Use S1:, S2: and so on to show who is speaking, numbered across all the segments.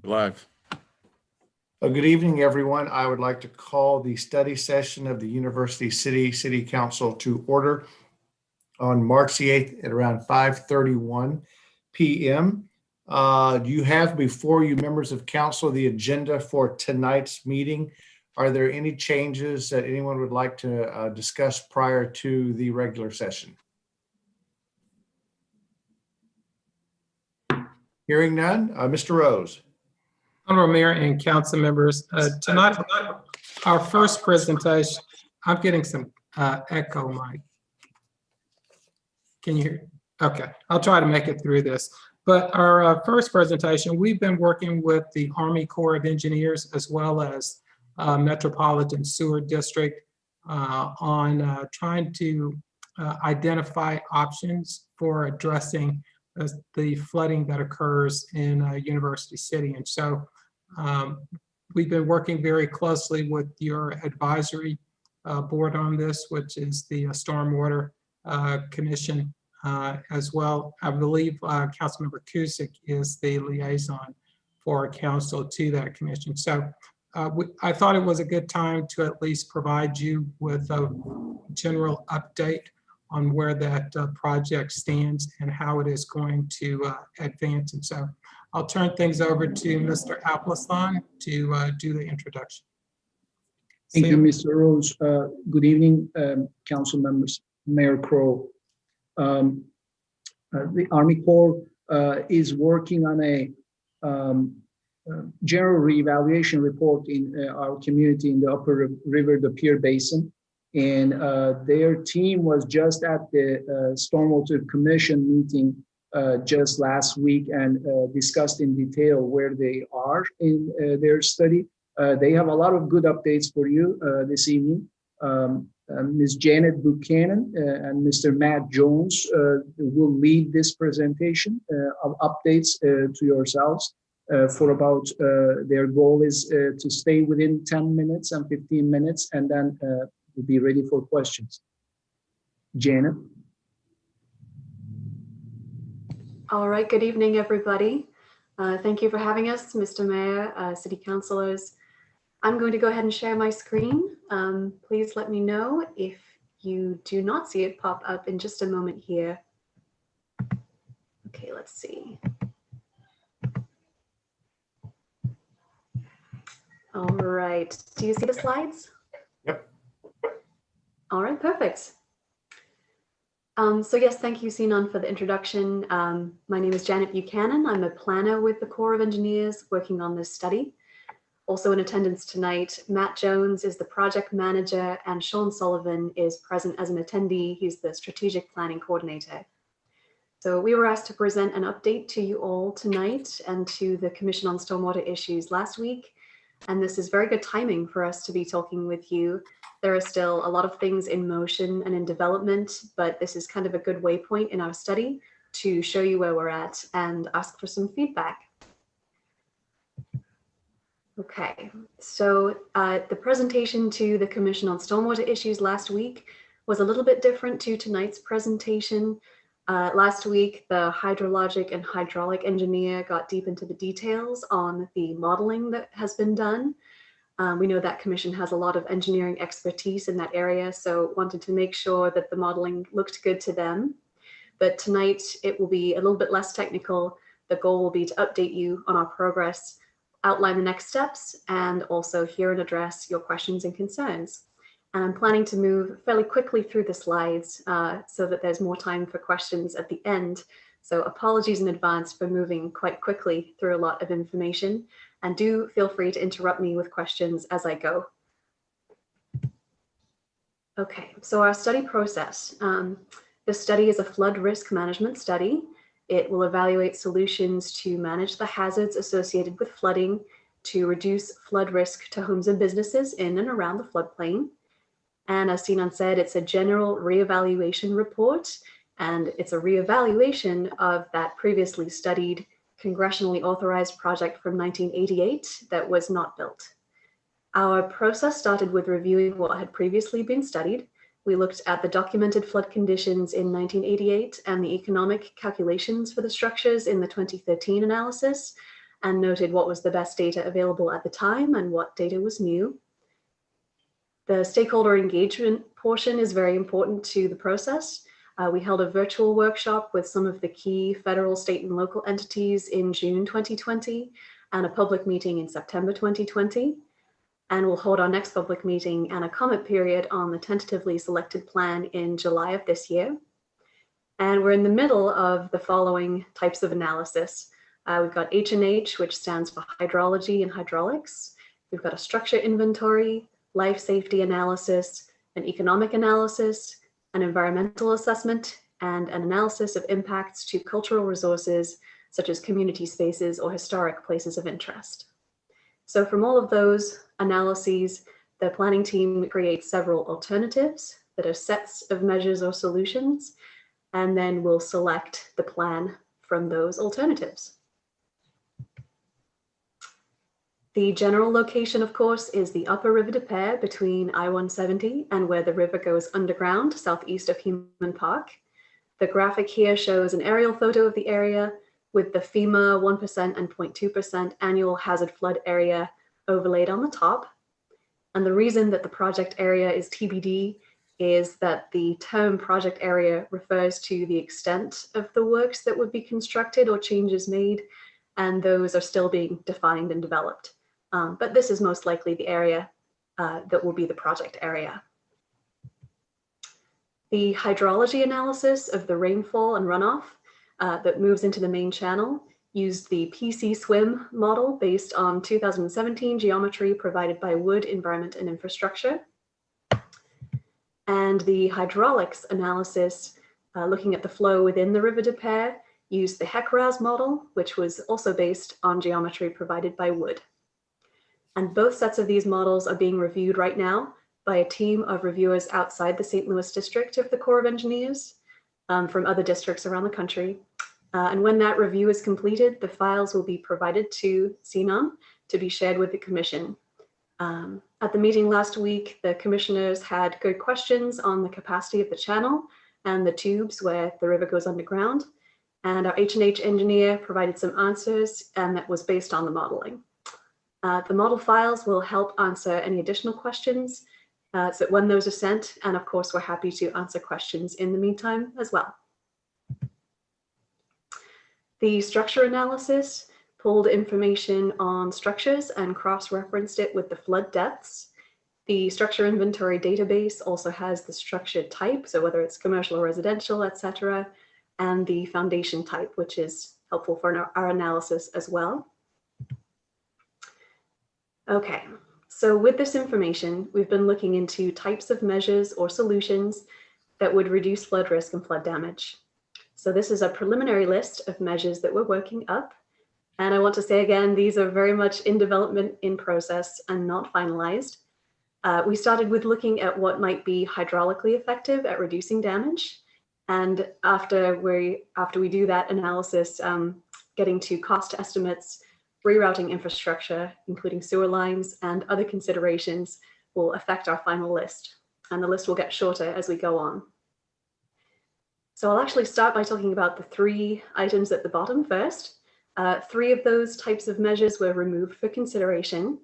S1: Live.
S2: Good evening, everyone. I would like to call the study session of the University City Council to order on March the 8th at around 5:31 p.m. You have before you, members of council, the agenda for tonight's meeting. Are there any changes that anyone would like to discuss prior to the regular session? Hearing none, Mr. Rose.
S3: Honorable Mayor and council members, tonight, our first presentation, I'm getting some echo, Mike. Can you hear? Okay, I'll try to make it through this. But our first presentation, we've been working with the Army Corps of Engineers as well as Metropolitan Sewer District on trying to identify options for addressing the flooding that occurs in University City. And so we've been working very closely with your advisory board on this, which is the Stormwater Commission as well. I believe Councilmember Cusick is the liaison for council to that commission. So I thought it was a good time to at least provide you with a general update on where that project stands and how it is going to advance. And so I'll turn things over to Mr. Appleson to do the introduction.
S4: Thank you, Mr. Rose. Good evening, council members, Mayor Crow. The Army Corps is working on a general reevaluation report in our community in the Upper River, the Pier Basin. And their team was just at the Stormwater Commission meeting just last week and discussed in detail where they are in their study. They have a lot of good updates for you this evening. Ms. Janet Buchanan and Mr. Matt Jones will lead this presentation of updates to yourselves for about their goal is to stay within 10 minutes and 15 minutes, and then we'll be ready for questions. Janet.
S5: All right, good evening, everybody. Thank you for having us, Mr. Mayor, City Councilors. I'm going to go ahead and share my screen. Please let me know if you do not see it pop up in just a moment here. Okay, let's see. All right, do you see the slides?
S2: Yep.
S5: All right, perfect. So yes, thank you, Sinan, for the introduction. My name is Janet Buchanan. I'm a planner with the Corps of Engineers working on this study. Also in attendance tonight, Matt Jones is the project manager and Sean Sullivan is present as an attendee. He's the strategic planning coordinator. So we were asked to present an update to you all tonight and to the Commission on Stormwater Issues last week. And this is very good timing for us to be talking with you. There are still a lot of things in motion and in development, but this is kind of a good waypoint in our study to show you where we're at and ask for some feedback. Okay, so the presentation to the Commission on Stormwater Issues last week was a little bit different to tonight's presentation. Last week, the hydrologic and hydraulic engineer got deep into the details on the modeling that has been done. We know that commission has a lot of engineering expertise in that area, so wanted to make sure that the modeling looked good to them. But tonight, it will be a little bit less technical. The goal will be to update you on our progress, outline the next steps, and also hear and address your questions and concerns. And I'm planning to move fairly quickly through the slides so that there's more time for questions at the end. So apologies in advance for moving quite quickly through a lot of information, and do feel free to interrupt me with questions as I go. Okay, so our study process. This study is a flood risk management study. It will evaluate solutions to manage the hazards associated with flooding, to reduce flood risk to homes and businesses in and around the floodplain. And as Sinan said, it's a general reevaluation report, and it's a reevaluation of that previously studied, congressionally authorized project from 1988 that was not built. Our process started with reviewing what had previously been studied, We looked at the documented flood conditions in 1988 and the economic calculations for the structures in the 2013 analysis, and noted what was the best data available at the time and what data was new. The stakeholder engagement portion is very important to the process. We held a virtual workshop with some of the key federal, state, and local entities in June 2020, and a public meeting in September 2020. And we'll hold our next public meeting and a comment period on the tentatively selected plan in July of this year. And we're in the middle of the following types of analysis. We've got H&H, which stands for hydrology and hydraulics. We've got a structure inventory, life safety analysis, an economic analysis, an environmental assessment, and an analysis of impacts to cultural resources, such as community spaces or historic places of interest. So from all of those analyses, the planning team creates several alternatives that are sets of measures or solutions, and then we'll select the plan from those alternatives. The general location, of course, is the upper River de Pere between I-170 and where the river goes underground, southeast of Human Park. The graphic here shows an aerial photo of the area with the FEMA 1% and 0.2% annual hazard flood area overlaid on the top. And the reason that the project area is TBD is that the term project area refers to the extent of the works that would be constructed or changes made, and those are still being defined and developed. But this is most likely the area that will be the project area. The hydrology analysis of the rainfall and runoff that moves into the main channel used the PC swim model based on 2017 geometry provided by Wood Environment and Infrastructure. And the hydraulics analysis, looking at the flow within the River de Pere, used the HEC-RAS model, which was also based on geometry provided by Wood. And both sets of these models are being reviewed right now by a team of reviewers outside the St. Louis district of the Corps of Engineers from other districts around the country. And when that review is completed, the files will be provided to CNOM to be shared with the commission. At the meeting last week, the commissioners had good questions on the capacity of the channel and the tubes where the river goes underground. And our H&H engineer provided some answers, and that was based on the modeling. The model files will help answer any additional questions so when those are sent, and of course, we're happy to answer questions in the meantime as well. The structure analysis pulled information on structures and cross-referenced it with the flood depths. The structure inventory database also has the structure type, so whether it's commercial or residential, etc., and the foundation type, which is helpful for our analysis as well. Okay, so with this information, we've been looking into types of measures or solutions that would reduce flood risk and flood damage. So this is a preliminary list of measures that we're working up. And I want to say again, these are very much in development, in process, and not finalized. We started with looking at what might be hydraulically effective at reducing damage. And after we do that analysis, getting to cost estimates, rerouting infrastructure, including sewer lines and other considerations, will affect our final list. And the list will get shorter as we go on. So I'll actually start by talking about the 3 items at the bottom first. 3 of those types of measures were removed for consideration.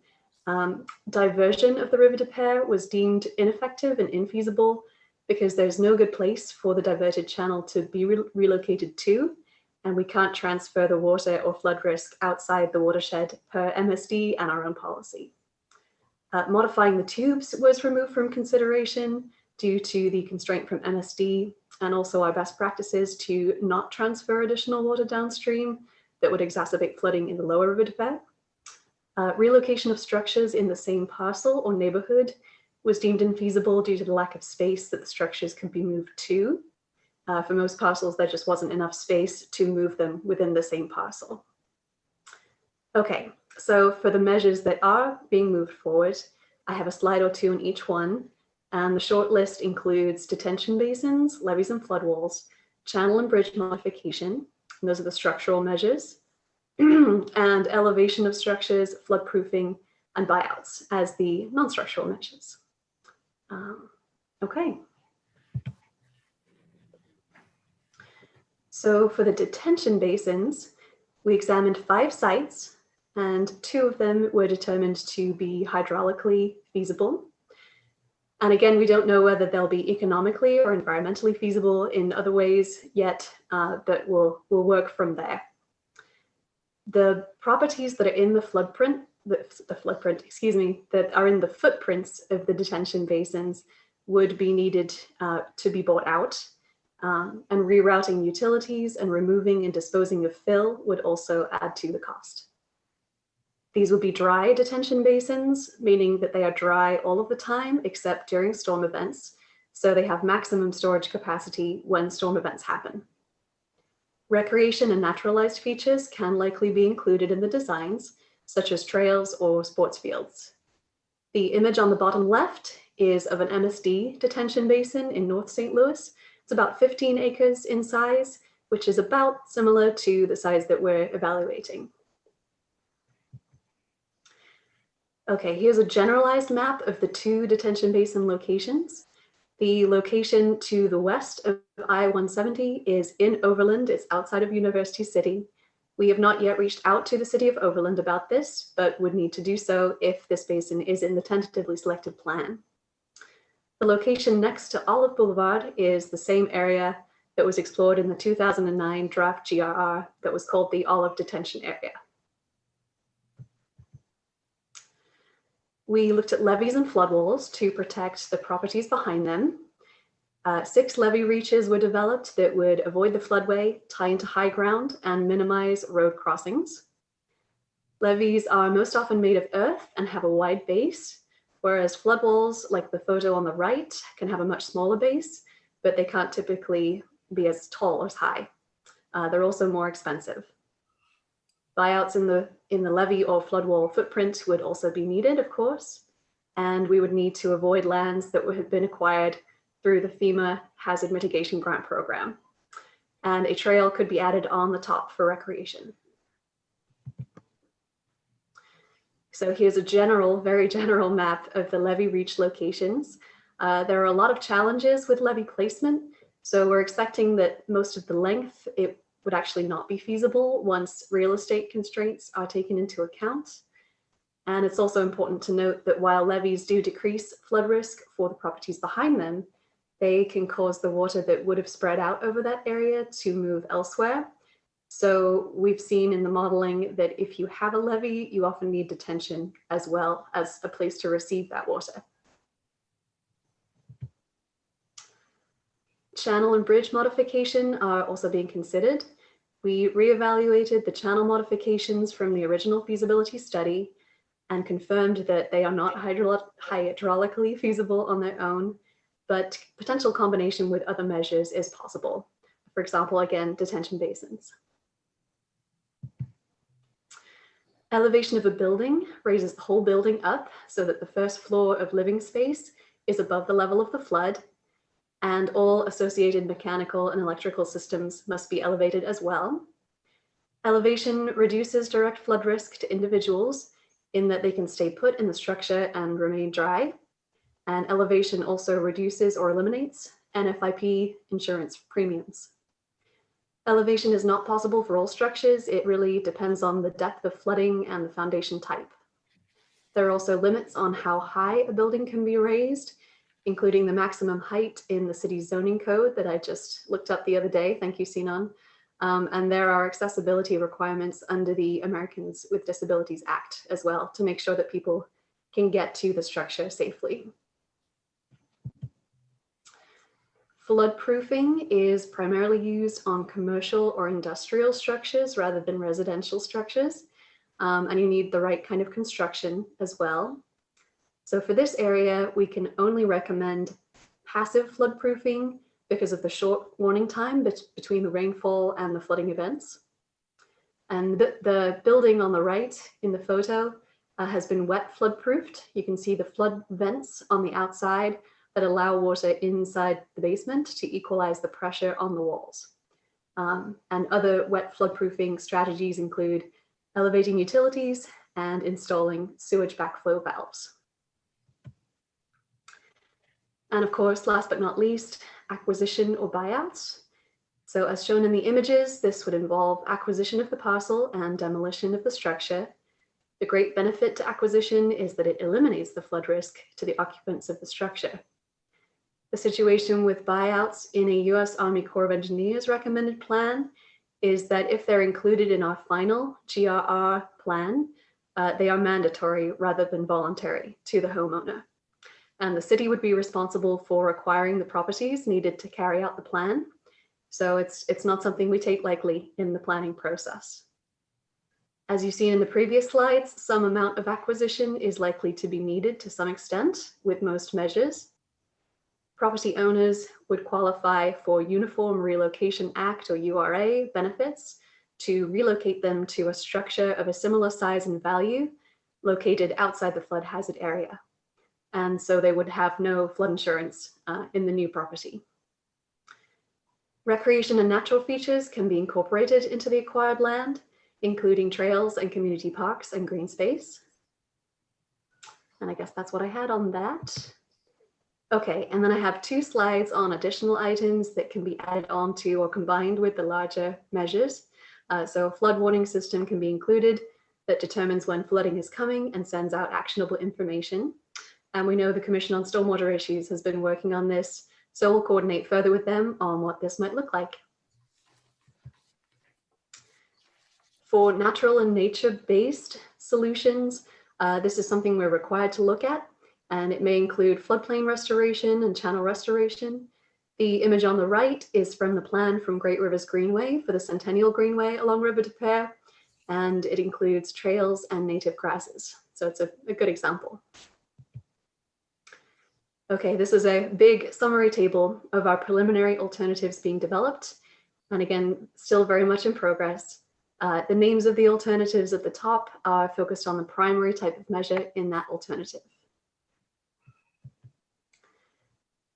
S5: Diversion of the River de Pere was deemed ineffective and infeasible because there's no good place for the diverted channel to be relocated to, and we can't transfer the water or flood risk outside the watershed per MSD and our own policy. Modifying the tubes was removed from consideration due to the constraint from MSD and also our best practices to not transfer additional water downstream that would exacerbate flooding in the lower River de Pere. Relocation of structures in the same parcel or neighborhood was deemed infeasible due to the lack of space that the structures could be moved to. For most parcels, there just wasn't enough space to move them within the same parcel. Okay, so for the measures that are being moved forward, I have a slide or 2 in each one. And the short list includes detention basins, levees and floodwalls, channel and bridge modification, and those are the structural measures, and elevation of structures, floodproofing, and buyouts as the non-structural measures. Okay, So for the detention basins, we examined 5 sites, and 2 of them were determined to be hydraulically feasible. And again, we don't know whether they'll be economically or environmentally feasible in other ways yet, but we'll work from there. The properties that are in the floodprint, that are in the footprints of the detention basins would be needed to be bought out. And rerouting utilities and removing and disposing of fill would also add to the cost. These would be dry detention basins, meaning that they are dry all of the time except during storm events, so they have maximum storage capacity when storm events happen. Recreation and naturalized features can likely be included in the designs, such as trails or sports fields. The image on the bottom left is of an MSD detention basin in North St. Louis. It's about 15 acres in size, which is about similar to the size that we're evaluating. Okay, here's a generalized map of the 2 detention basin locations. The location to the west of I-170 is in Overland. It's outside of University City. We have not yet reached out to the city of Overland about this, but would need to do so if this basin is in the tentatively selected plan. The location next to Olive Boulevard is the same area that was explored in the 2009 draft GRR that was called the Olive Detention Area. We looked at levees and floodwalls to protect the properties behind them. 6 levee reaches were developed that would avoid the floodway, tie into high ground, and minimize road crossings. Levees are most often made of earth and have a wide base, whereas floodwalls, like the photo on the right, can have a much smaller base, but they can't typically be as tall or as high. They're also more expensive. Buyouts in the levee or floodwall footprint would also be needed, of course, and we would need to avoid lands that would have been acquired through the FEMA Hazard Mitigation Grant Program. And a trail could be added on the top for recreation. So here's a very general map of the levee reach locations. There are a lot of challenges with levee placement, so we're expecting that most of the length, it would actually not be feasible once real estate constraints are taken into account. And it's also important to note that while levees do decrease flood risk for the properties behind them, they can cause the water that would have spread out over that area to move elsewhere. So we've seen in the modeling that if you have a levee, you often need detention as well as a place to receive that water. Channel and bridge modification are also being considered. We reevaluated the channel modifications from the original feasibility study and confirmed that they are not hydraulically feasible on their own, but potential combination with other measures is possible. For example, again, detention basins. Elevation of a building raises the whole building up so that the first floor of living space is above the level of the flood, and all associated mechanical and electrical systems must be elevated as well. Elevation reduces direct flood risk to individuals in that they can stay put in the structure and remain dry. And elevation also reduces or eliminates NFIP insurance premiums. Elevation is not possible for all structures. It really depends on the depth of flooding and the foundation type. There are also limits on how high a building can be raised, including the maximum height in the city's zoning code that I just looked up the other day. Thank you, Sinan. And there are accessibility requirements under the Americans with Disabilities Act as well to make sure that people can get to the structure safely. Floodproofing is primarily used on commercial or industrial structures rather than residential structures. And you need the right kind of construction as well. So for this area, we can only recommend passive floodproofing because of the short warning time between the rainfall and the flooding events. And the building on the right in the photo has been wet floodproofed. You can see the flood vents on the outside that allow water inside the basement to equalize the pressure on the walls. And other wet floodproofing strategies include elevating utilities and installing sewage backflow valves. And of course, last but not least, acquisition or buyouts. So as shown in the images, this would involve acquisition of the parcel and demolition of the structure. The great benefit to acquisition is that it eliminates the flood risk to the occupants of the structure. The situation with buyouts in a US Army Corps of Engineers recommended plan is that if they're included in our final GRR plan, they are mandatory rather than voluntary to the homeowner. And the city would be responsible for acquiring the properties needed to carry out the plan. So it's not something we take lightly in the planning process. As you've seen in the previous slides, some amount of acquisition is likely to be needed to some extent with most measures. Property owners would qualify for Uniform Relocation Act or URA benefits to relocate them to a structure of a similar size and value located outside the flood hazard area. And so they would have no flood insurance in the new property. Recreation and natural features can be incorporated into the acquired land, including trails and community parks and green space. And I guess that's what I had on that. Okay, and then I have 2 slides on additional items that can be added on to or combined with the larger measures. So a flood warning system can be included that determines when flooding is coming and sends out actionable information. And we know the Commission on Stormwater Issues has been working on this, so we'll coordinate further with them on what this might look like. For natural and nature-based solutions, this is something we're required to look at, and it may include floodplain restoration and channel restoration. The image on the right is from the plan from Great Rivers Greenway for the Centennial Greenway along River de Pere, and it includes trails and native grasses. So it's a good example. Okay, this is a big summary table of our preliminary alternatives being developed. And again, still very much in progress. The names of the alternatives at the top are focused on the primary type of measure in that alternative.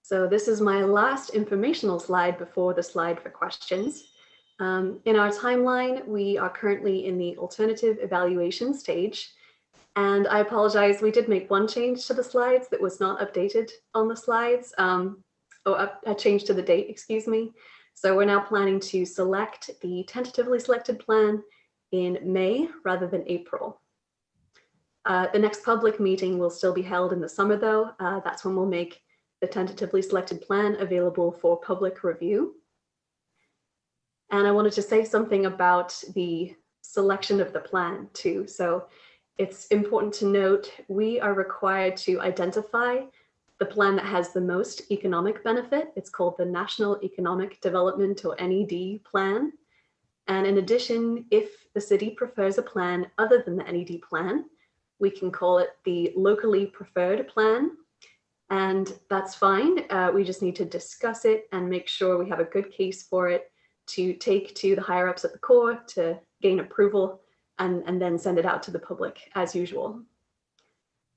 S5: So this is my last informational slide before the slide for questions. In our timeline, we are currently in the alternative evaluation stage. And I apologize, we did make one change to the slides that was not updated on the slides, a change to the date, excuse me. So we're now planning to select the tentatively selected plan in May rather than April. The next public meeting will still be held in the summer though. That's when we'll make the tentatively selected plan available for public review. And I wanted to say something about the selection of the plan too. So it's important to note we are required to identify the plan that has the most economic benefit. It's called the National Economic Development or NED plan. And in addition, if the city prefers a plan other than the NED plan, we can call it the locally preferred plan. And that's fine. We just need to discuss it and make sure we have a good case for it to take to the higher ups at the Corps to gain approval and then send it out to the public as usual.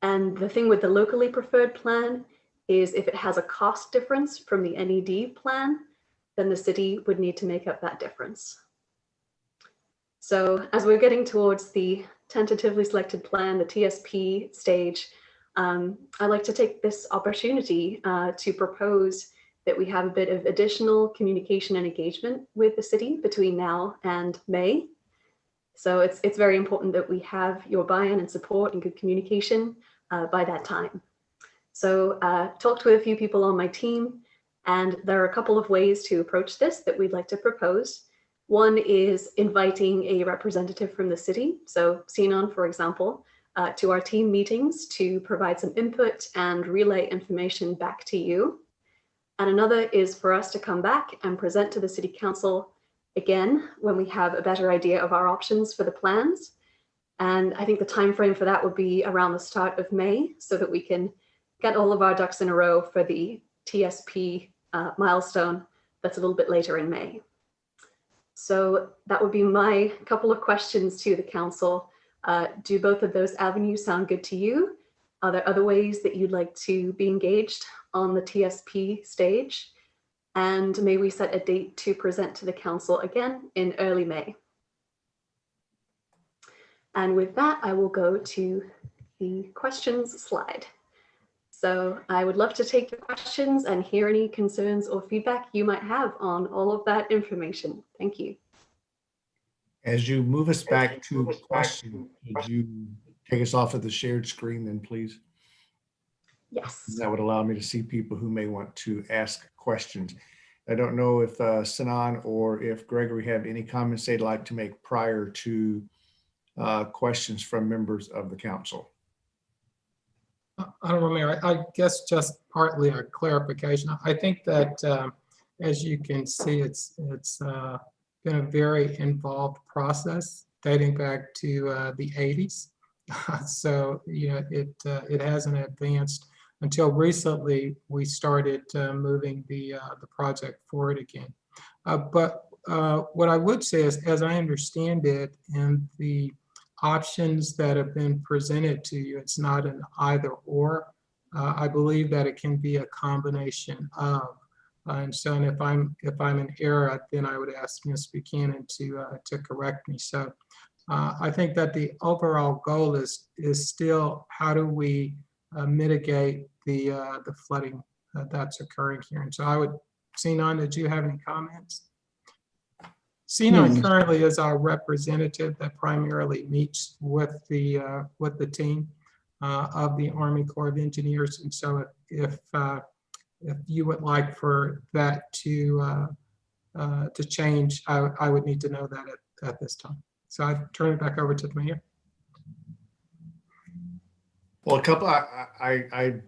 S5: And the thing with the locally preferred plan is if it has a cost difference from the NED plan, then the city would need to make up that difference. So as we're getting towards the tentatively selected plan, the TSP stage, I'd like to take this opportunity to propose that we have a bit of additional communication and engagement with the city between now and May. So it's very important that we have your buy-in and support and good communication by that time. So talked with a few people on my team, and there are a couple of ways to approach this that we'd like to propose. One is inviting a representative from the city, so Sinon, for example, to our team meetings to provide some input and relay information back to you. And another is for us to come back and present to the City Council again when we have a better idea of our options for the plans. And I think the time frame for that would be around the start of May so that we can get all of our ducks in a row for the TSP milestone that's a little bit later in May. So that would be my couple of questions to the council. Do both of those avenues sound good to you? Are there other ways that you'd like to be engaged on the TSP stage? And may we set a date to present to the council again in early May? And with that, I will go to the questions slide. So I would love to take your questions and hear any concerns or feedback you might have on all of that information. Thank you.
S2: As you move us back to question, could you take us off of the shared screen then, please?
S5: Yes.
S2: That would allow me to see people who may want to ask questions. I don't know if Sinan or if Gregory have any comments they'd like to make prior to questions from members of the council.
S3: I don't know, Mayor. I guess just partly a clarification. I think that, as you can see, it's been a very involved process dating back to the 80s. So, you know, it hasn't advanced until recently. We started moving the project forward again. But what I would say is, as I understand it, and the options that have been presented to you, it's not an either or. I believe that it can be a combination of. And so, and if I'm in error, then I would ask Ms. Buchanan to correct me. So I think that the overall goal is still, how do we mitigate the flooding that's occurring here? And so I would, Sinan, did you have any comments? Sinan currently is our representative that primarily meets with the team of the Army Corps of Engineers. And so if you would like for that to change, I would need to know that at this time. So I turn it back over to the mayor.
S2: Well, I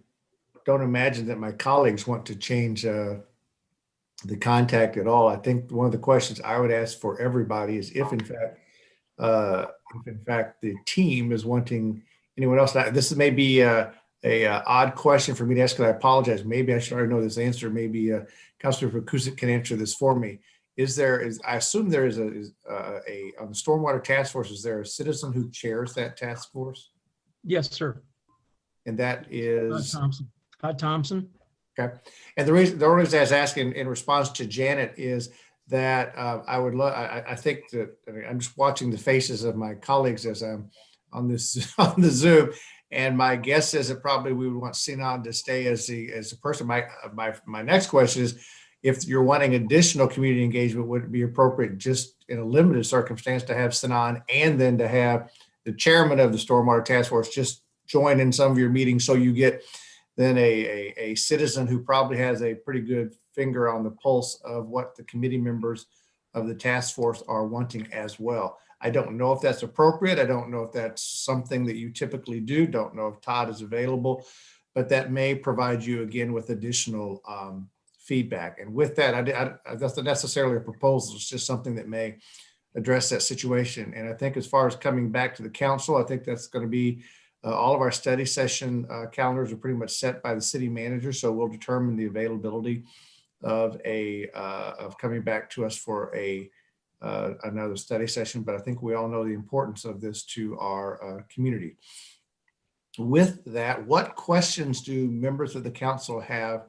S2: don't imagine that my colleagues want to change the contact at all. I think one of the questions I would ask for everybody is if in fact the team is wanting anyone else. This may be a odd question for me to ask, and I apologize. Maybe I should already know this answer. Maybe Councilor Kusic can answer this for me. I assume there is on the Stormwater Task Force, is there a citizen who chairs that task force?
S6: Yes, sir.
S2: And that is
S6: Todd Thompson.
S2: Okay. And the only reason I was asking in response to Janet is that I think that, I mean, I'm just watching the faces of my colleagues as I'm on this on the Zoom, and my guess is that probably we would want Sinan to stay as the person. My next question is, if you're wanting additional community engagement, would it be appropriate just in a limited circumstance to have Sinan and then to have the chairman of the Stormwater Task Force just join in some of your meetings, so you get then a citizen who probably has a pretty good finger on the pulse of what the committee members of the task force are wanting as well. I don't know if that's appropriate. I don't know if that's something that you typically do. Don't know if Todd is available, but that may provide you again with additional feedback. And with that, that's not necessarily a proposal. It's just something that may address that situation. And I think as far as coming back to the council, I think that's going to be all of our study session calendars are pretty much set by the city manager, so we'll determine the availability of coming back to us for another study session. But I think we all know the importance of this to our community. With that, what questions do members of the council have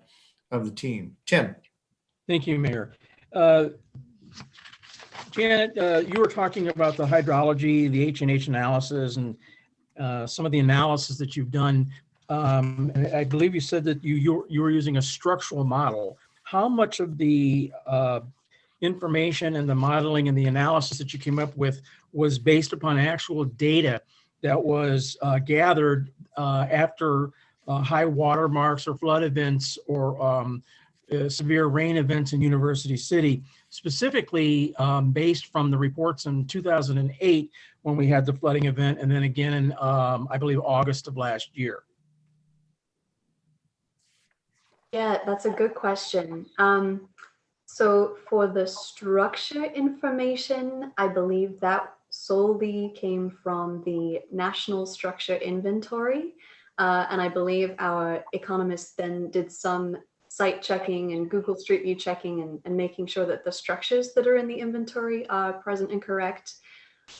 S2: of the team? Tim.
S6: Thank you, Mayor. Janet, you were talking about the hydrology, the H&H analysis, and some of the analysis that you've done. And I believe you said that you were using a structural model. How much of the information and the modeling and the analysis that you came up with was based upon actual data that was gathered after high water marks or flood events or severe rain events in University City, specifically based from the reports in 2008 when we had the flooding event, and then again in, I believe, August of last year?
S5: Yeah, that's a good question. So for the structure information, I believe that solely came from the National Structure Inventory. And I believe our economists then did some site checking and Google Street View checking and making sure that the structures that are in the inventory are present and correct.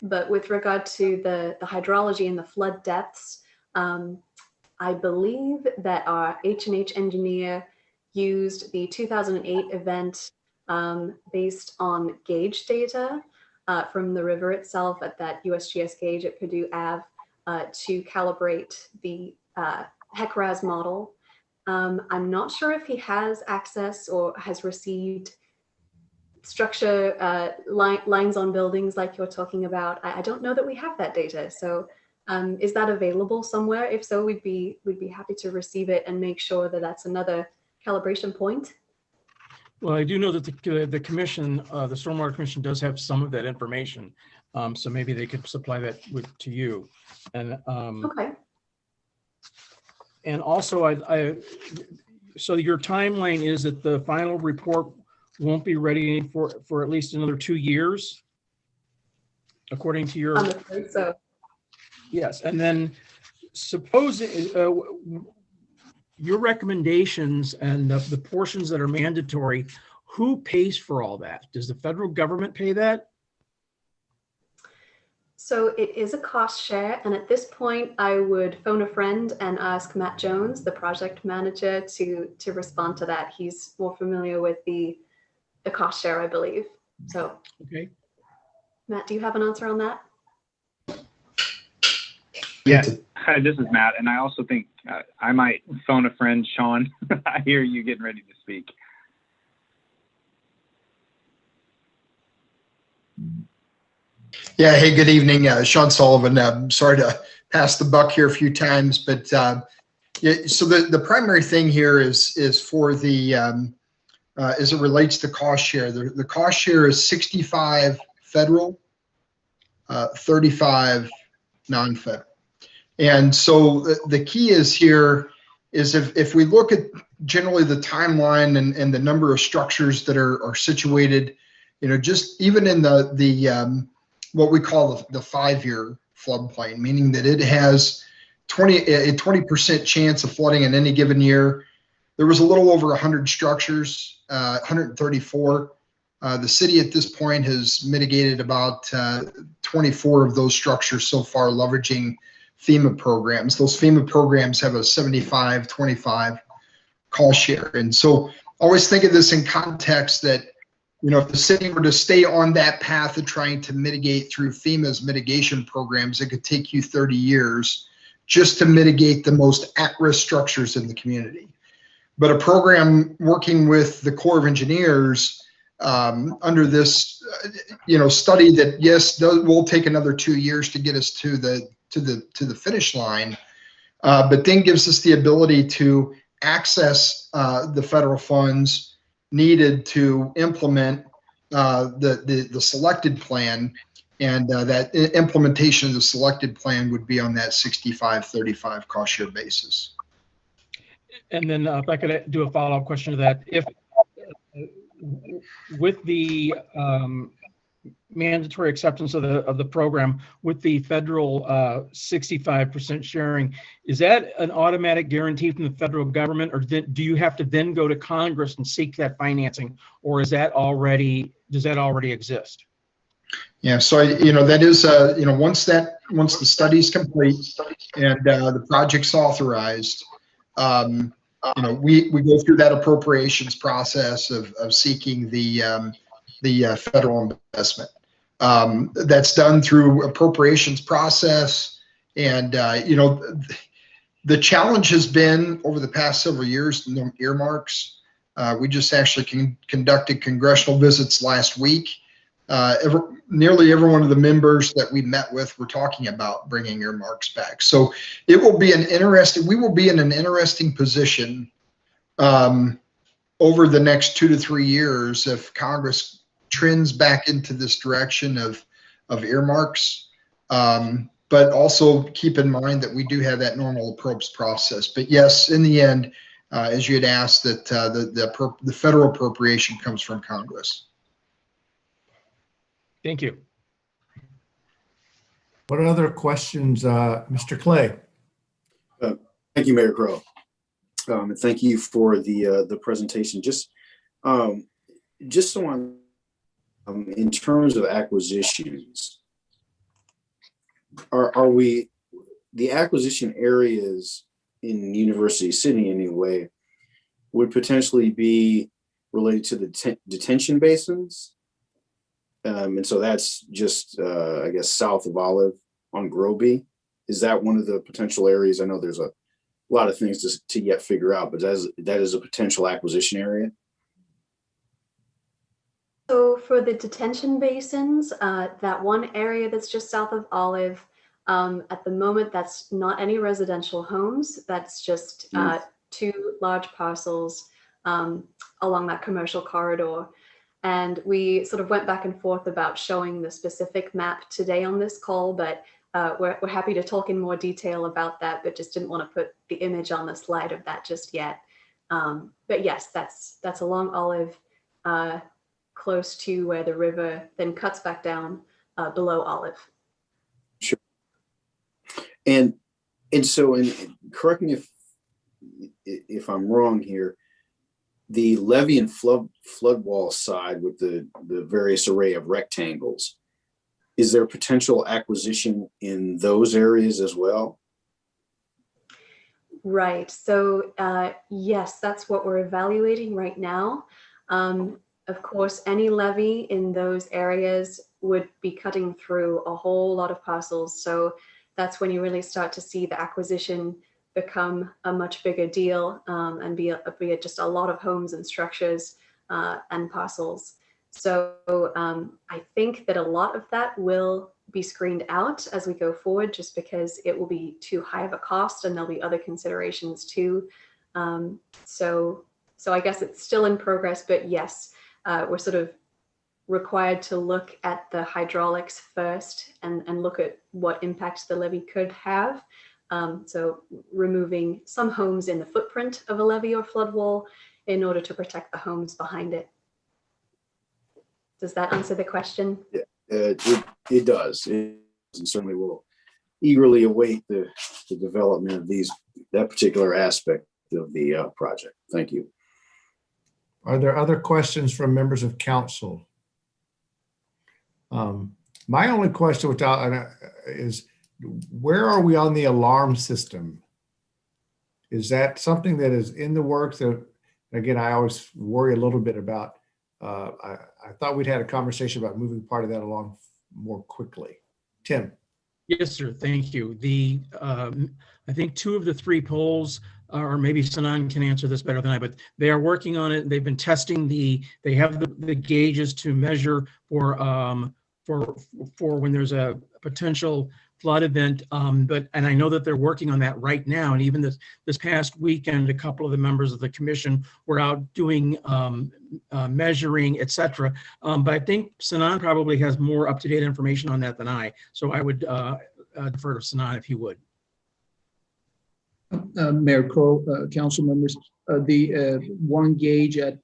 S5: But with regard to the hydrology and the flood depths, I believe that our H&H engineer used the 2008 event based on gauge data from the river itself at that USGS gauge at Purdue Ave to calibrate the HEC-RAS model. I'm not sure if he has access or has received structure lines on buildings like you're talking about. I don't know that we have that data. So is that available somewhere? If so, we'd be happy to receive it and make sure that that's another calibration point.
S6: Well, I do know that the commission, the Stormwater Commission does have some of that information. So maybe they could supply that to you. And
S5: Okay.
S6: and also so your timeline is that the final report won't be ready for at least another 2 years, according to your.
S5: I'm afraid so.
S6: Yes, and then suppose your recommendations and the portions that are mandatory, who pays for all that? Does the federal government pay that?
S5: So it is a cost share. And at this point, I would phone a friend and ask Matt Jones, the project manager, to respond to that. He's more familiar with the cost share, I believe. So,
S6: Okay.
S5: Matt, do you have an answer on that?
S7: Yeah, hi, this is Matt, and I also think I might phone a friend, Sean. I hear you getting ready to speak.
S8: Yeah, hey, good evening, Sean Sullivan. Sorry to pass the buck here a few times, but yeah, so the primary thing here is for the as it relates to cost share. The cost share is 65 federal, 35 non-federal. And so the key is here is if we look at generally the timeline and the number of structures that are situated, you know, just even in the what we call the 5-year floodplain, meaning that it has a 20% chance of flooding in any given year. There was a little over 100 structures, 134. The city at this point has mitigated about 24 of those structures so far, leveraging FEMA programs. Those FEMA programs have a 75-25 cost share. And so always think of this in context that, you know, if the city were to stay on that path of trying to mitigate through FEMA's mitigation programs, it could take you 30 years just to mitigate the most at-risk structures in the community. But a program working with the Corps of Engineers under this, you know, study that, yes, will take another 2 years to get us to the finish line, but then gives us the ability to access the federal funds needed to implement the selected plan, and that implementation of the selected plan would be on that 65-35 cost share basis.
S6: And then if I could do a follow-up question to that, if with the mandatory acceptance of the program with the federal 65% sharing, is that an automatic guarantee from the federal government, or do you have to then go to Congress and seek that financing, or does that already exist? Yeah,
S8: so you know, that is you know, once the study is complete and the project's authorized, you know, we go through that appropriations process of seeking the federal investment. That's done through appropriations process. And, you know, the challenge has been over the past several years, earmarks. We just actually conducted congressional visits last week. Nearly every one of the members that we met with were talking about bringing earmarks back. So it will be we will be in an interesting position over the next 2 to 3 years if Congress trends back into this direction of earmarks, but also keep in mind that we do have that normal approach process. But yes, in the end, as you had asked, that the federal appropriation comes from Congress.
S6: Thank you.
S2: What other questions, Mr. Clay?
S9: Thank you, Mayor Groh. And thank you for the presentation. Just so on, in terms of acquisitions, are we the acquisition areas in University City anyway would potentially be related to the detention basins? And so that's just, I guess, south of Olive on Groby. Is that one of the potential areas? I know there's lot of things to yet figure out, but that is a potential acquisition area.
S5: So for the detention basins, that one area that's just south of Olive, at the moment, that's not any residential homes. That's just two large parcels along that commercial corridor. And we sort of went back and forth about showing the specific map today on this call, but we're happy to talk in more detail about that, but just didn't want to put the image on the slide of that just yet. But yes, that's along Olive, close to where the river then cuts back down below Olive.
S9: Sure. And so, correct me if I'm wrong here, the levee and flood wall side with the various array of rectangles, is there potential acquisition in those areas as well?
S5: Right. So yes, that's what we're evaluating right now. Of course, any levee in those areas would be cutting through a whole lot of parcels. So that's when you really start to see the acquisition become a much bigger deal, and be just a lot of homes and structures and parcels. So I think that a lot of that will be screened out as we go forward, just because it will be too high of a cost, and there'll be other considerations too. So I guess it's still in progress, but yes, we're sort of required to look at the hydraulics first and look at what impacts the levee could have. So removing some homes in the footprint of a levee or flood wall in order to protect the homes behind it. Does that answer the question?
S9: Yeah, it does. And certainly will eagerly await the development of that particular aspect of the project. Thank you.
S2: Are there other questions from members of council? My only question is, where are we on the alarm system? Is that something that is in the works? That, again, I always worry a little bit about. I thought we'd had a conversation about moving part of that along more quickly. Tim.
S6: Yes, sir. Thank you. I think 2 of the 3 polls, or maybe Sanan can answer this better than I, but they are working on it. They've been testing they have the gauges to measure for when there's a potential flood event. And I know that they're working on that right now. And even this past weekend, a couple of the members of the commission were out doing measuring, et cetera. But I think Sanan probably has more up-to-date information on that than I. So I would defer to Sanan if he would.
S4: Mayor Crow, council members, the one gauge at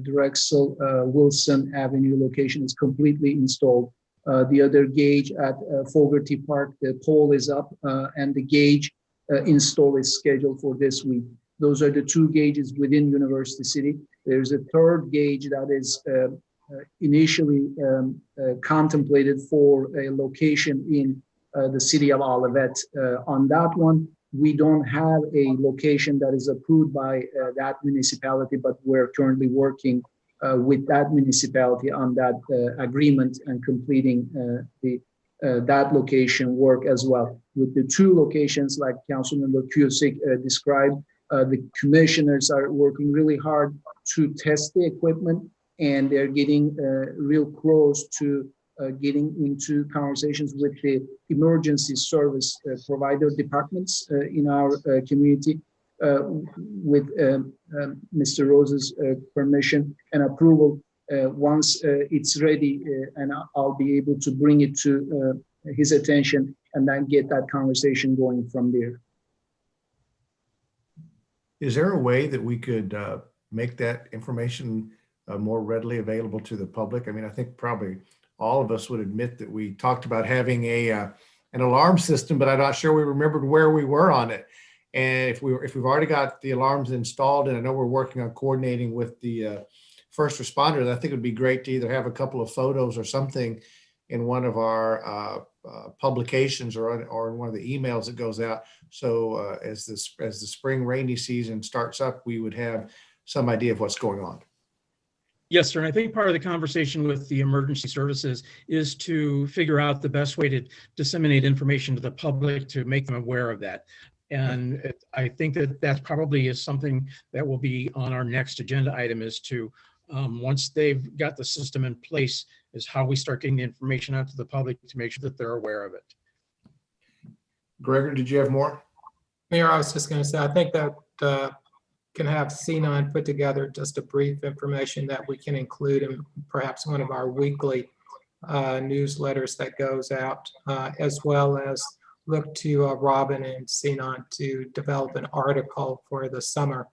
S4: Drexel Wilson Avenue location is completely installed. The other gauge at Fogarty Park, the pole is up, and the gauge install is scheduled for this week. Those are the 2 gauges within University City. There's a 3rd gauge that is initially contemplated for a location in the city of Olivet. On that one, we don't have a location that is approved by that municipality, but we're currently working with that municipality on that agreement and completing that location work as well. With the 2 locations, like Councilmember Cusick described, the commissioners are working really hard to test the equipment, and they're getting real close to getting into conversations with the emergency service provider departments in our community. With Mr. Rose's permission and approval, once it's ready, and I'll be able to bring it to his attention and then get that conversation going from there.
S2: Is there a way that we could make that information more readily available to the public? I mean, I think probably all of us would admit that we talked about having an alarm system, but I'm not sure we remembered where we were on it. And if we've already got the alarms installed, and I know we're working on coordinating with the first responders, I think it would be great to either have a couple of photos or something in one of our publications or in one of the emails that goes out. So as the spring rainy season starts up, we would have some idea of what's going on.
S6: Yes, sir. And I think part of the conversation with the emergency services is to figure out the best way to disseminate information to the public to make them aware of that. And I think that that probably is something that will be on our next agenda item, is to, once they've got the system in place, is how we start getting the information out to the public to make sure that they're aware of it.
S2: Gregor, did you have more?
S3: Mayor, I was just going to say, I think that can have C9 put together just a brief information that we can include in perhaps one of our weekly newsletters that goes out, as well as look to Robin and C9 to develop an article for the summer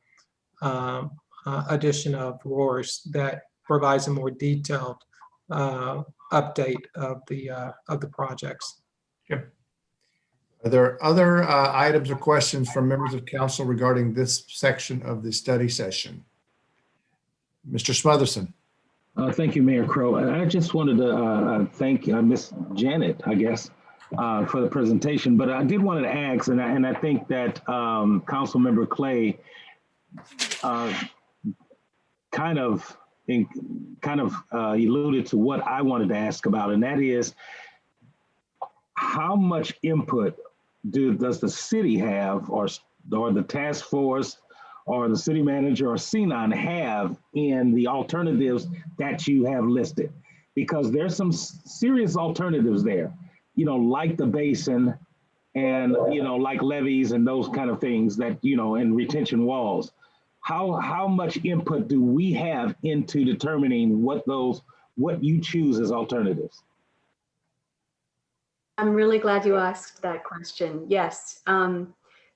S3: edition of ROARS that provides a more detailed update of the projects.
S2: Okay. Are there other items or questions from members of council regarding this section of the study session? Mr. Smotherson.
S10: Thank you, Mayor Crow. I just wanted to thank Miss Janet, I guess, for the presentation. But I did want to ask, and I think that Councilmember Clay kind of alluded to what I wanted to ask about, and that is, how much input does the city have, or the task force, or the city manager, or C9 have in the alternatives that you have listed? Because there's some serious alternatives there, like the basin and, like levees and those kind of things that, and retention walls. How much input do we have into determining what you choose as alternatives?
S5: I'm really glad you asked that question. Yes.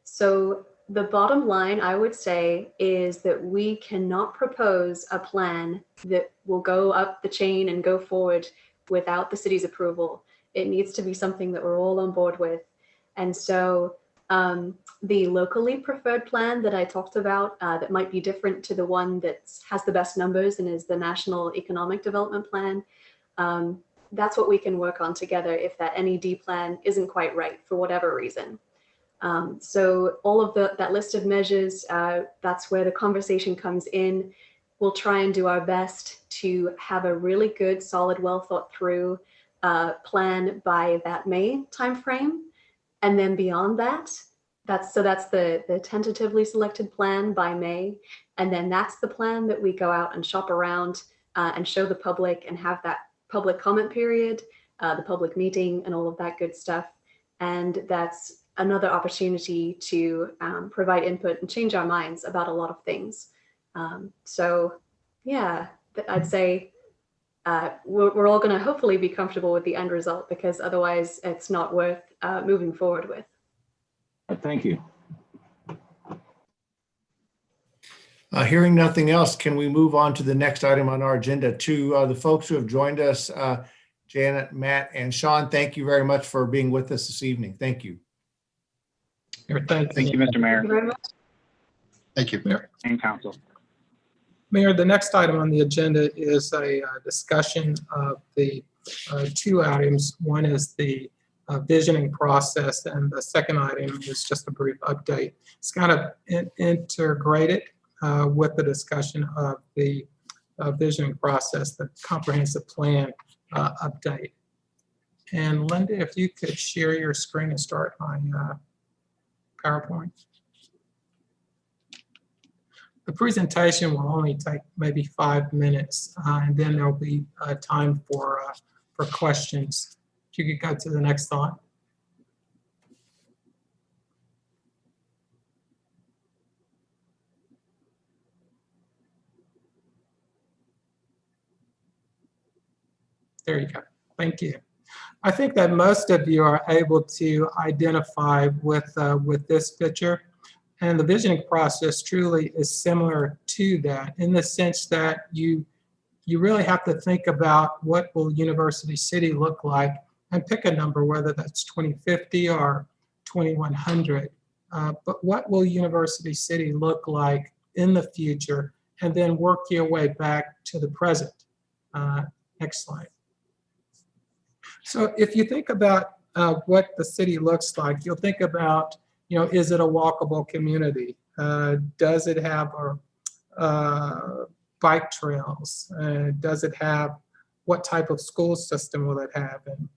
S5: So the bottom line, I would say, is that we cannot propose a plan that will go up the chain and go forward without the city's approval. It needs to be something that we're all on board with. And so the locally preferred plan that I talked about that might be different to the one that has the best numbers and is the National Economic Development Plan, that's what we can work on together if that NED plan isn't quite right for whatever reason. So all of that list of measures, that's where the conversation comes in. We'll try and do our best to have a really good, solid, well thought through plan by that May timeframe. And then beyond that, that's the tentatively selected plan by May. And then that's the plan that we go out and shop around and show the public and have that public comment period, the public meeting, and all of that good stuff. And that's another opportunity to provide input and change our minds about a lot of things. So yeah, I'd say we're all going to hopefully be comfortable with the end result, because otherwise it's not worth moving forward with.
S10: Thank you.
S2: Hearing nothing else, can we move on to the next item on our agenda? To the folks who have joined us, Janet, Matt, and Sean, thank you very much for being with us this evening. Thank you.
S7: Thank you, Mr. Mayor.
S5: Thank you very much.
S8: Thank you.
S7: And council.
S3: Mayor, the next item on the agenda is a discussion of the two items. One is the visioning process, and the second item is just a brief update. It's kind of integrated with the discussion of the visioning process, the comprehensive plan update. And Linda, if you could share your screen and start my PowerPoint. The presentation will only take maybe 5 minutes, and then there'll be time for questions. If you could go to the next slide. There you go. Thank you. I think that most of you are able to identify with this picture. And the visioning process truly is similar to that, in the sense that you really have to think about what will University City look like, and pick a number, whether that's 2050 or 2100. But what will University City look like in the future, and then work your way back to the present. Next slide. So if you think about what the city looks like, you'll think about, is it a walkable community? Does it have bike trails? Does it have, what type of school system will it have? And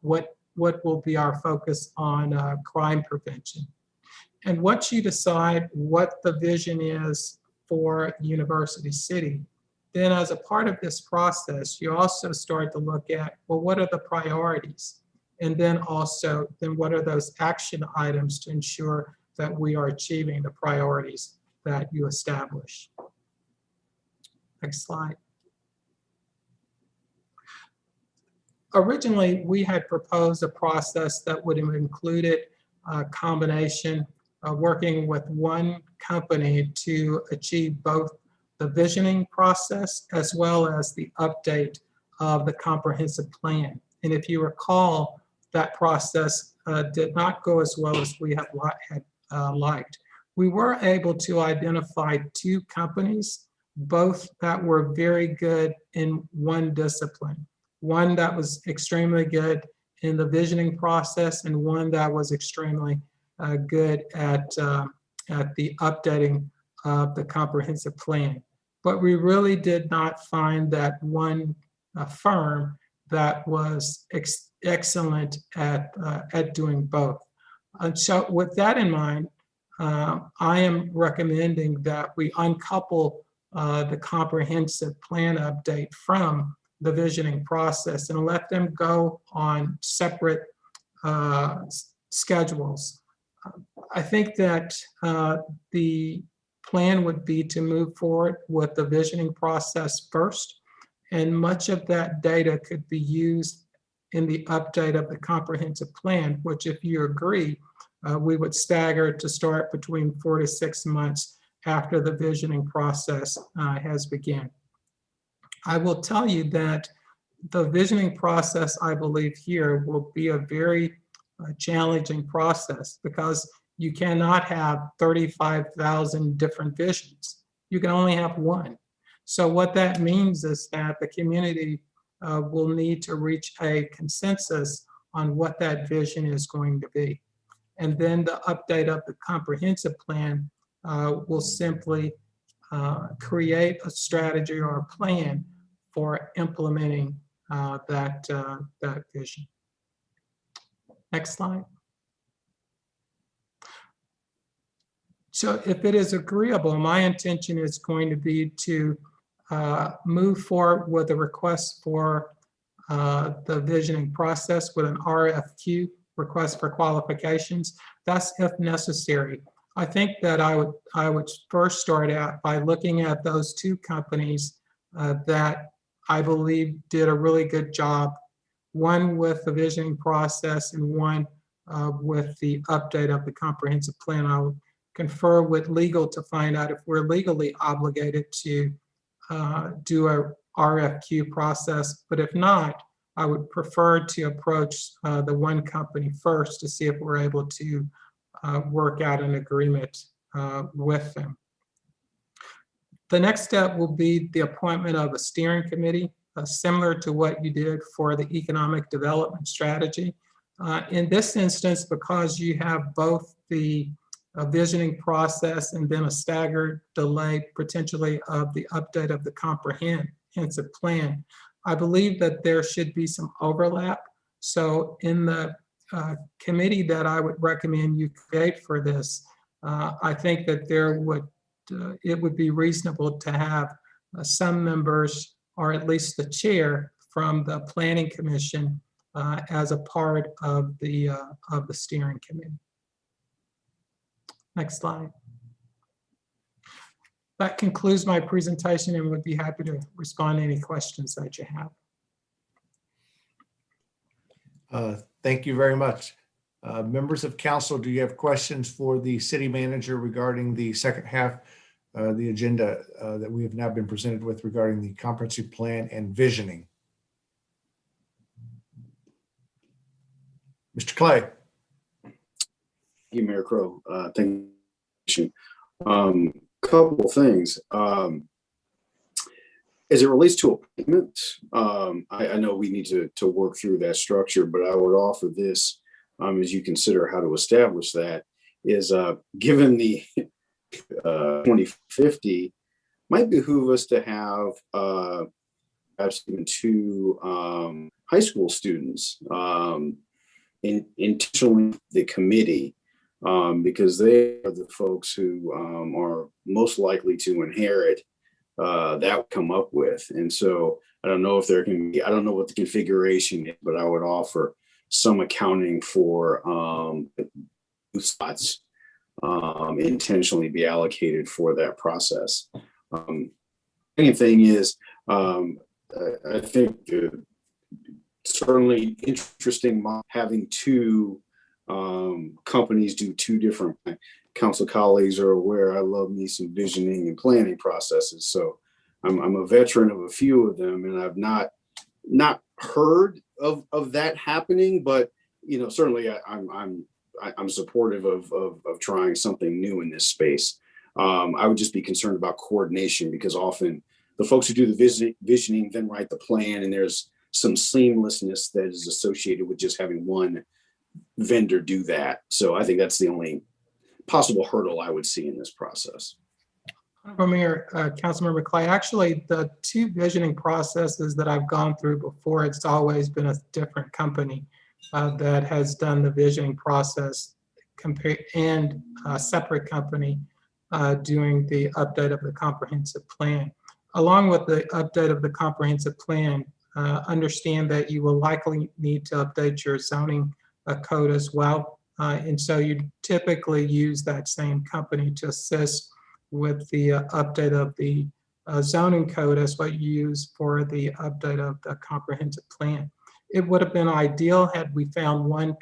S3: what will be our focus on crime prevention? And once you decide what the vision is for University City, then as a part of this process, you also start to look at, well, what are the priorities? And then also, then what are those action items to ensure that we are achieving the priorities that you establish? Next slide. Originally, we had proposed a process that would have included a combination of working with one company to achieve both the visioning process as well as the update of the comprehensive plan. And if you recall, that process did not go as well as we had liked. We were able to identify two companies, both that were very good in one discipline. One that was extremely good in the visioning process, and one that was extremely good at the updating of the comprehensive plan. But we really did not find that one firm that was excellent at doing both. And so with that in mind, I am recommending that we uncouple the comprehensive plan update from the visioning process and let them go on separate schedules. I think that the plan would be to move forward with the visioning process first, and much of that data could be used in the update of the comprehensive plan, which, if you agree, we would stagger to start between 4 to 6 months after the visioning process has begun. I will tell you that the visioning process, I believe here, will be a very challenging process because you cannot have 35,000 different visions. You can only have one. So what that means is that the community will need to reach a consensus on what that vision is going to be. And then the update of the comprehensive plan will simply create a strategy or a plan for implementing that vision. Next slide. So if it is agreeable, my intention is going to be to move forward with a request for the visioning process with an RFQ, request for qualifications. That's if necessary. I think that I would first start out by looking at those two companies that I believe did a really good job, one with the visioning process and one with the update of the comprehensive plan. I would confer with legal to find out if we're legally obligated to do a RFQ process, but if not, I would prefer to approach the one company first to see if we're able to work out an agreement with them. The next step will be the appointment of a steering committee, similar to what you did for the economic development strategy. In this instance, because you have both the visioning process and then a staggered delay potentially of the update of the comprehensive plan, I believe that there should be some overlap. So in the committee that I would recommend you create for this, I think that it would be reasonable to have some members, or at least the chair from the Planning Commission as a part of the steering committee. Next slide. That concludes my presentation, and would be happy to respond to any questions that you have.
S2: Thank you very much. Members of council, do you have questions for the city manager regarding the second half, the agenda that we have now been presented with regarding the comprehensive plan and visioning? Mr. Clay.
S9: Thank you, Mayor Crow. Thank you. Couple of things. As it relates to appointment, I know we need to work through that structure, but I would offer this as you consider how to establish that is given the 2050, might behoove us to have perhaps even two high school students intentionally the committee because they are the folks who are most likely to inherit that come up with. And so I don't know if there can be, I don't know what the configuration is, but I would offer some accounting for slots intentionally be allocated for that process. Second thing is, I think certainly interesting having two companies do two different. Council colleagues are aware I love me some visioning and planning processes. So I'm a veteran of a few of them, and I've not heard of that happening, but certainly I'm supportive of trying something new in this space. I would just be concerned about coordination, because often the folks who do the visioning then write the plan, and there's some seamlessness that is associated with just having one vendor do that. So I think that's the only possible hurdle I would see in this process.
S3: Mayor, Councilmember Clay, actually, the two visioning processes that I've gone through before, it's always been a different company that has done the visioning process and a separate company doing the update of the comprehensive plan. Along with the update of the comprehensive plan, understand that you will likely need to update your zoning code as well. And so you typically use that same company to assist with the update of the zoning code as what you use for the update of the comprehensive plan. It would have been ideal had we found one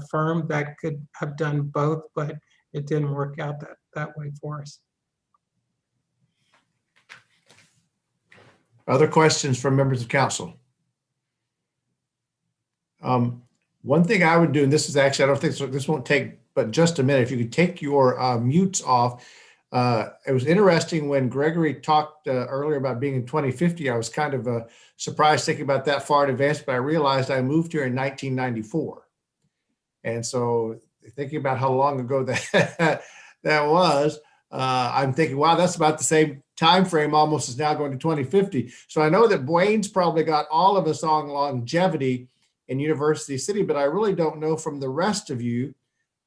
S3: firm that could have done both, but it didn't work out that way for us.
S2: Other questions from members of council? One thing I would do, and this is actually, I don't think so, this won't take but just a minute. If you could take your mutes off. It was interesting when Gregory talked earlier about being in 2050. I was kind of surprised thinking about that far in advance, but I realized I moved here in 1994. And so thinking about how long ago that was, I'm thinking, wow, that's about the same time frame almost as now going to 2050. So I know that Dwayne's probably got all of us on longevity in University City, but I really don't know from the rest of you,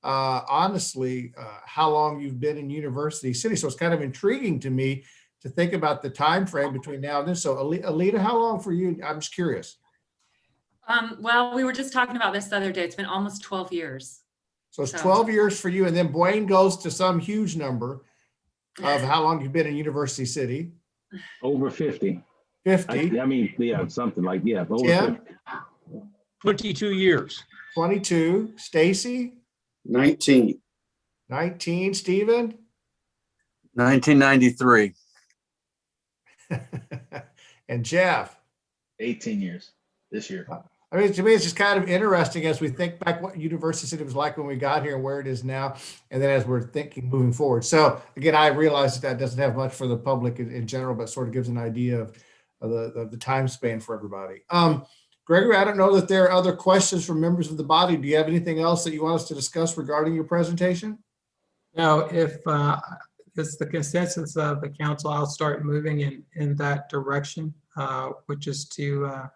S2: honestly, how long you've been in University City. So it's kind of intriguing to me to think about the time frame between now and then. So Alita, how long for you? I'm just curious.
S11: Well, we were just talking about this the other day. It's been almost 12 years.
S2: So it's 12 years for you. And then Dwayne goes to some huge number of how long you've been in University City.
S10: Over 50.
S2: 50.
S10: I mean, yeah, something like, yeah. Over
S2: Tim?
S10: 50.
S6: 22 years.
S2: 22. Stacy?
S9: 19.
S2: 19. Stephen?
S1: 1993.
S2: And Jeff?
S12: 18 years this year.
S2: I mean, to me, it's just kind of interesting as we think back what University City was like when we got here and where it is now, and then as we're thinking moving forward. So again, I realize that doesn't have much for the public in general, but sort of gives an idea of the time span for everybody. Gregory, I don't know that there are other questions from members of the body. Do you have anything else that you want us to discuss regarding your presentation?
S3: Now, if it's the consensus of the council, I'll start moving in that direction, which is to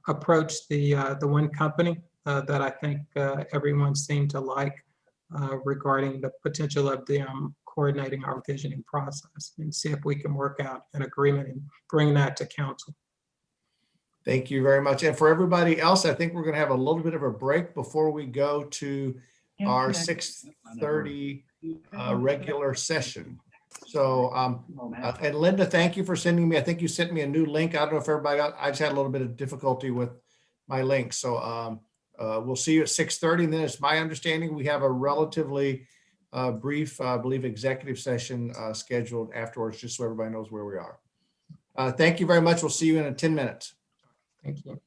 S3: approach the one company that I think everyone seemed to like regarding the potential of them coordinating our visioning process, and see if we can work out an agreement and bring that to council.
S2: Thank you very much. And for everybody else, I think we're going to have a little bit of a break before we go to our 6:30 regular session. So, and Linda, thank you for sending me, I think you sent me a new link. I don't know if everybody got, I just had a little bit of difficulty with my link. So we'll see you at 6:30. And then it's my understanding we have a relatively brief, I believe, executive session scheduled afterwards, just so everybody knows where we are. Thank you very much. We'll see you in 10 minutes.
S3: Thank you.